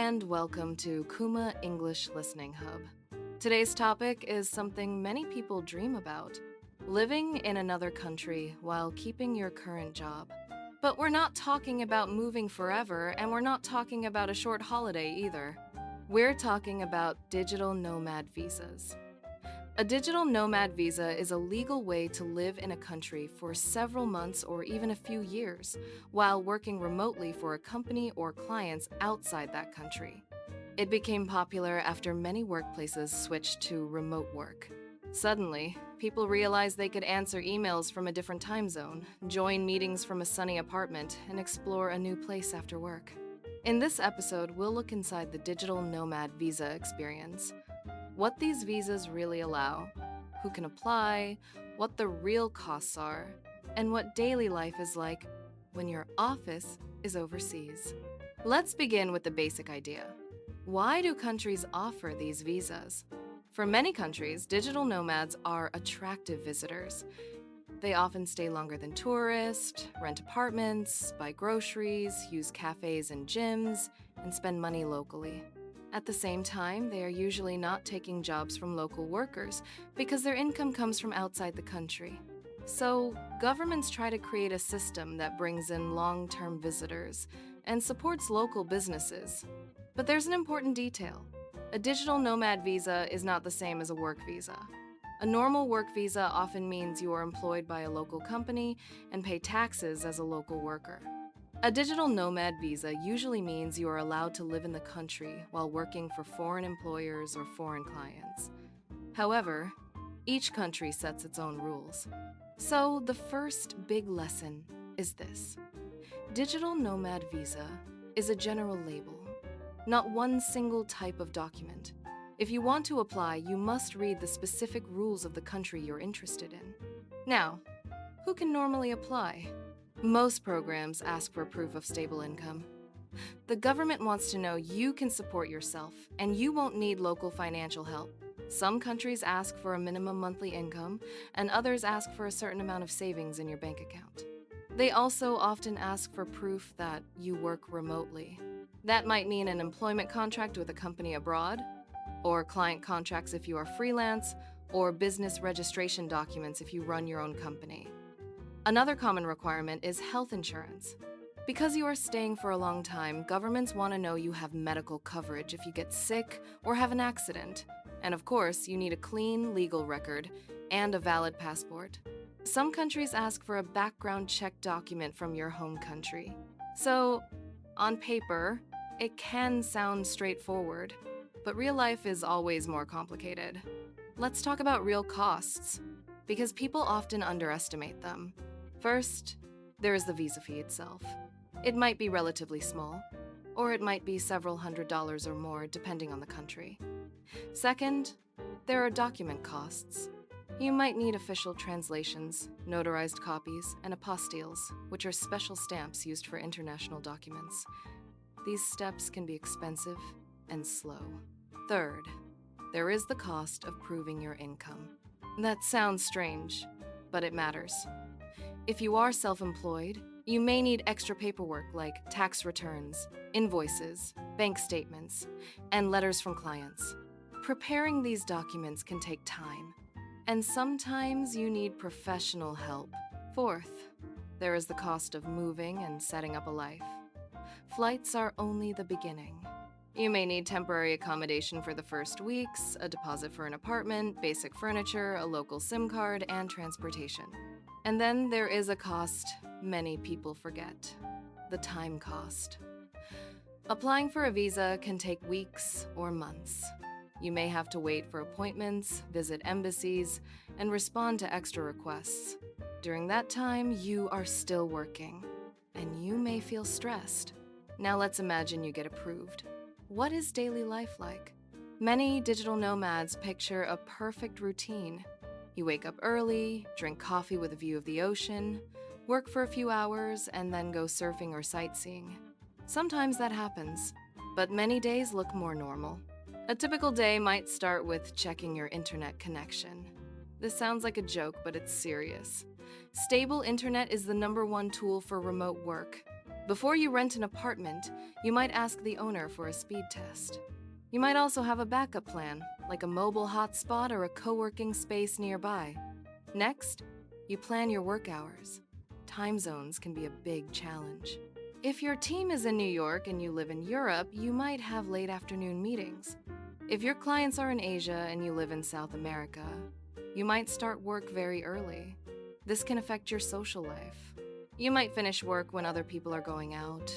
and welcome to Kuma English Listening Hub. Today's topic is something many people dream about: living in another country while keeping your current job. But we're not talking about moving forever, and we're not talking about a short holiday either. We're talking about digital nomad visas. A digital nomad visa is a legal way to live in a country for several months or even a few years while working remotely for a company or clients outside that country. It became popular after many workplaces switched to remote work. Suddenly, people realized they could answer emails from a different time zone, join meetings from a sunny apartment, and explore a new place after work. In this episode, we'll look inside the digital nomad visa experience. What these visas really allow, who can apply, what the real costs are, and what daily life is like when your office is overseas. Let's begin with the basic idea. Why do countries offer these visas? For many countries, digital nomads are attractive visitors. They often stay longer than tourists, rent apartments, buy groceries, use cafés and gyms, and spend money locally. At the same time, they are usually not taking jobs from local workers because their income comes from outside the country. So, governments try to create a system that brings in long-term visitors and supports local businesses. But there's an important detail. A digital nomad visa is not the same as a work visa. A normal work visa often means you are employed by a local company and pay taxes as a local worker. A digital nomad visa usually means you are allowed to live in the country while working for foreign employers or foreign clients. However, each country sets its own rules. So the first big lesson is this. Digital nomad visa is a general label, not one single type of document. If you want to apply, you must read the specific rules of the country you're interested in. Now, who can normally apply? Most programs ask for proof of stable income. The government wants to know you can support yourself and you won't need local financial help. Some countries ask for a minimum monthly income, and others ask for a certain amount of savings in your bank account. They also often ask for proof that you work remotely. That might mean an employment contract with a company abroad, or client contracts if you are freelance, or business registration documents if you run your own company. Another common requirement is health insurance. Because you are staying for a long time, governments want to know you have medical coverage if you get sick or have an accident. And of course, you need a clean legal record and a valid passport. Some countries ask for a background check document from your home country. So, on paper, it can sound straightforward, but real life is always more complicated. Let's talk about real costs, because people often underestimate them. First, there is the visa fee itself. It might be relatively small, or it might be several $100s or more depending on the country. Second, there are document costs. You might need official translations, notarized copies, and apostilles, which are special stamps used for international documents. These steps can be expensive and slow. Third, there is the cost of proving your income. That sounds strange, but it matters. If you are self-employed, you may need extra paperwork like tax returns, invoices, bank statements, and letters from clients. Preparing these documents can take time, and sometimes you need professional help. Fourth, there is the cost of moving and setting up a life. Flights are only the beginning. You may need temporary accommodation for the first weeks, a deposit for an apartment, basic furniture, a local SIM card, and transportation. And then there is a cost many people forget: the time cost. Applying for a visa can take weeks or months. You may have to wait for appointments, visit embassies, and respond to extra requests. During that time, you are still working, and you may feel stressed. Now let's imagine you get approved. What is daily life like? Many digital nomads picture a perfect routine. You wake up early, drink coffee with a view of the ocean, work for a few hours, and then go surfing or sightseeing. Sometimes that happens, but many days look more normal. A typical day might start with checking your internet connection. This sounds like a joke, but it's serious. Stable internet is the #1 tool for remote work. Before you rent an apartment, you might ask the owner for a speed test. You might also have a backup plan, like a mobile hotspot or a co-working space nearby. Next, you plan your work hours. Time zones can be a big challenge. If your team is in New York and you live in Europe, you might have late afternoon meetings. If your clients are in Asia and you live in South America, you might start work very early. This can affect your social life. You might finish work when other people are going out,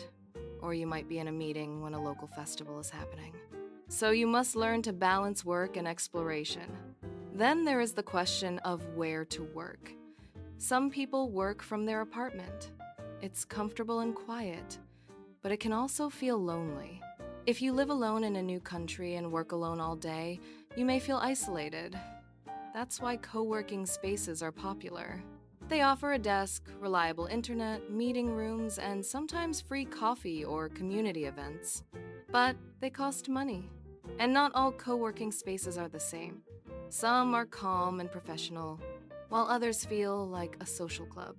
or you might be in a meeting when a local festival is happening. So you must learn to balance work and exploration. Then there is the question of where to work. Some people work from their apartment. It's comfortable and quiet, but it can also feel lonely. If you live alone in a new country and work alone all day, you may feel isolated. That's why co-working spaces are popular. They offer a desk, reliable internet, meeting rooms, and sometimes free coffee or community events. But they cost money. And not all co-working spaces are the same. Some are calm and professional, while others feel like a social club.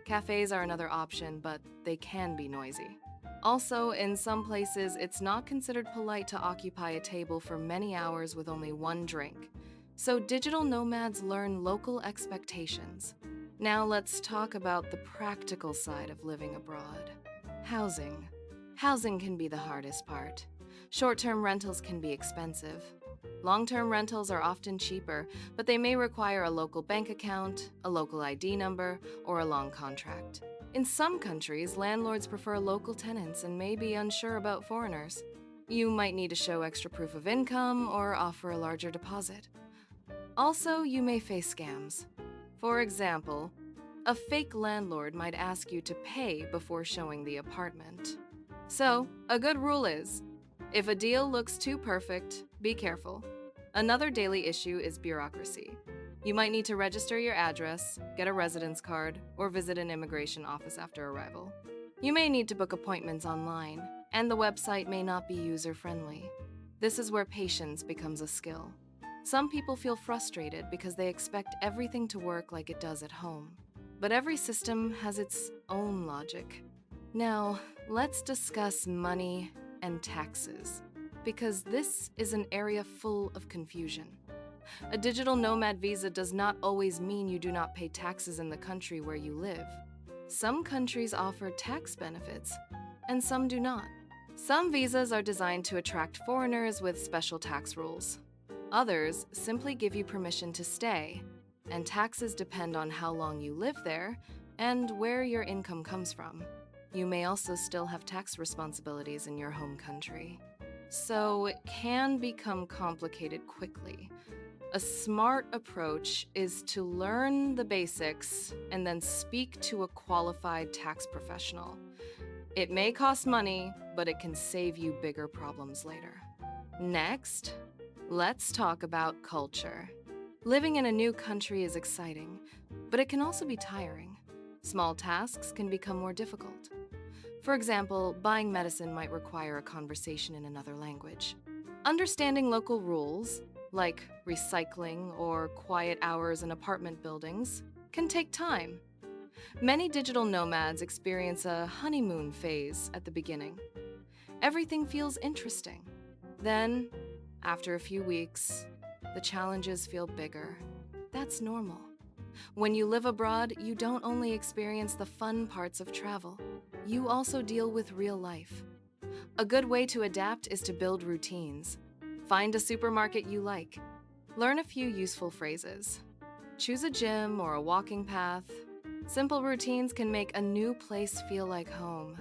Cafés are another option, but they can be noisy. Also, in some places, it's not considered polite to occupy a table for many hours with only one drink. So digital nomads learn local expectations. Now let's talk about the practical side of living abroad. Housing. Housing can be the hardest part. Short-term rentals can be expensive. Long-term rentals are often cheaper, but they may require a local bank account, a local ID number, or a long contract. In some countries, landlords prefer local tenants and may be unsure about foreigners. You might need to show extra proof of income or offer a larger deposit. Also, you may face scams. For example, a fake landlord might ask you to pay before showing the apartment. So, a good rule is, if a deal looks too perfect, be careful. Another daily issue is bureaucracy. You might need to register your address, get a residence card, or visit an immigration office after arrival. You may need to book appointments online, and the website may not be user-friendly. This is where patience becomes a skill. Some people feel frustrated because they expect everything to work like it does at home. But every system has its own logic. Now, let's discuss money and taxes, because this is an area full of confusion. A digital nomad visa does not always mean you do not pay taxes in the country where you live. Some countries offer tax benefits, and some do not. Some visas are designed to attract foreigners with special tax rules. Others simply give you permission to stay, and taxes depend on how long you live there and where your income comes from. You may also still have tax responsibilities in your home country. So it can become complicated quickly. A smart approach is to learn the basics and then speak to a qualified tax professional. It may cost money, but it can save you bigger problems later. Next, let's talk about culture. Living in a new country is exciting, but it can also be tiring. Small tasks can become more difficult. For example, buying medicine might require a conversation in another language. Understanding local rules, like recycling or quiet hours in apartment buildings, can take time. Many digital nomads experience a honeymoon phase at the beginning. Everything feels interesting. Then, after a few weeks, the challenges feel bigger. That's normal. When you live abroad, you don't only experience the fun parts of travel, you also deal with real life. A good way to adapt is to build routines. Find a supermarket you like. Learn a few useful phrases. Choose a gym or a walking path. Simple routines can make a new place feel like home.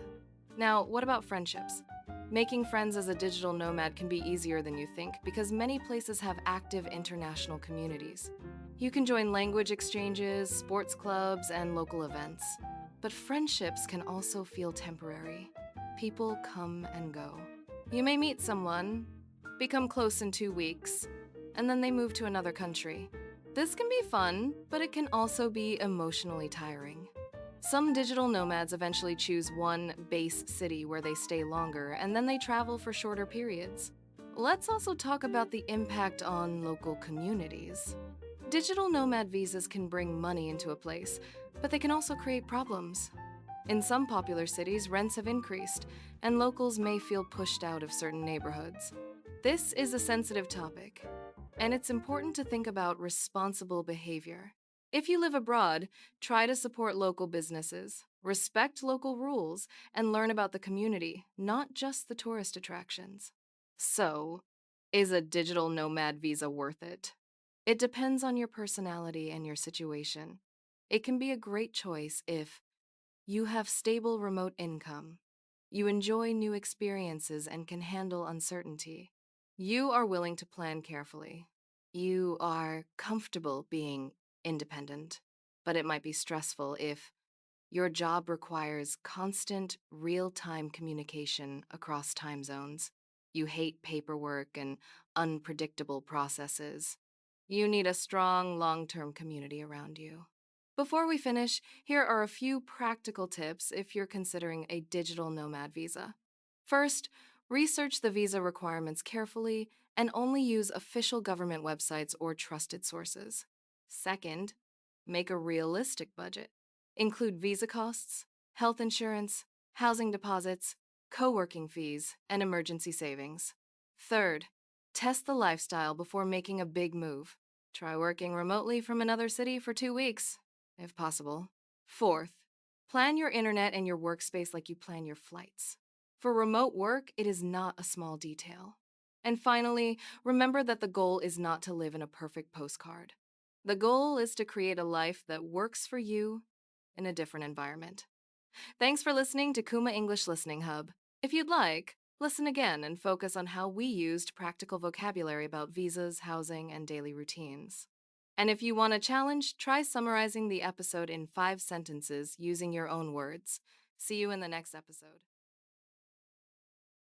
Now, what about friendships? Making friends as a digital nomad can be easier than you think because many places have active international communities. You can join language exchanges, sports clubs, and local events. But friendships can also feel temporary. People come and go. You may meet someone, become close in 2 weeks, and then they move to another country. This can be fun, but it can also be emotionally tiring. Some digital nomads eventually choose one base city where they stay longer, and then they travel for shorter periods. Let's also talk about the impact on local communities. Digital nomad visas can bring money into a place, but they can also create problems. In some popular cities, rents have increased, and locals may feel pushed out of certain neighborhoods. This is a sensitive topic, and it's important to think about responsible behavior. If you live abroad, try to support local businesses, respect local rules, and learn about the community, not just the tourist attractions. So, is a digital nomad visa worth it? It depends on your personality and your situation. It can be a great choice if you have stable remote income, you enjoy new experiences and can handle uncertainty, you are willing to plan carefully, you are comfortable being independent, but it might be stressful if your job requires constant, real time communication across time zones. You hate paperwork and unpredictable processes. You need a strong, long term community around you. Before we finish, here are a few practical tips if you're considering a digital nomad visa. First, research the visa requirements carefully and only use official government websites or trusted sources. Second, make a realistic budget. Include visa costs, health insurance, housing deposits, co-working fees, and emergency savings. Third, test the lifestyle before making a big move. Try working remotely from another city for 2 weeks, if possible. Fourth, plan your internet and your workspace like you plan your flights. For remote work, it is not a small detail. And finally, remember that the goal is not to live in a perfect postcard. The goal is to create a life that works for you in a different environment. Thanks for listening to Kuma English Listening Hub. If you'd like, listen again and focus on how we used practical vocabulary about visas, housing, and daily routines. And if you want a challenge, try summarizing the episode in 5 sentences using your own words. See you in the next episode.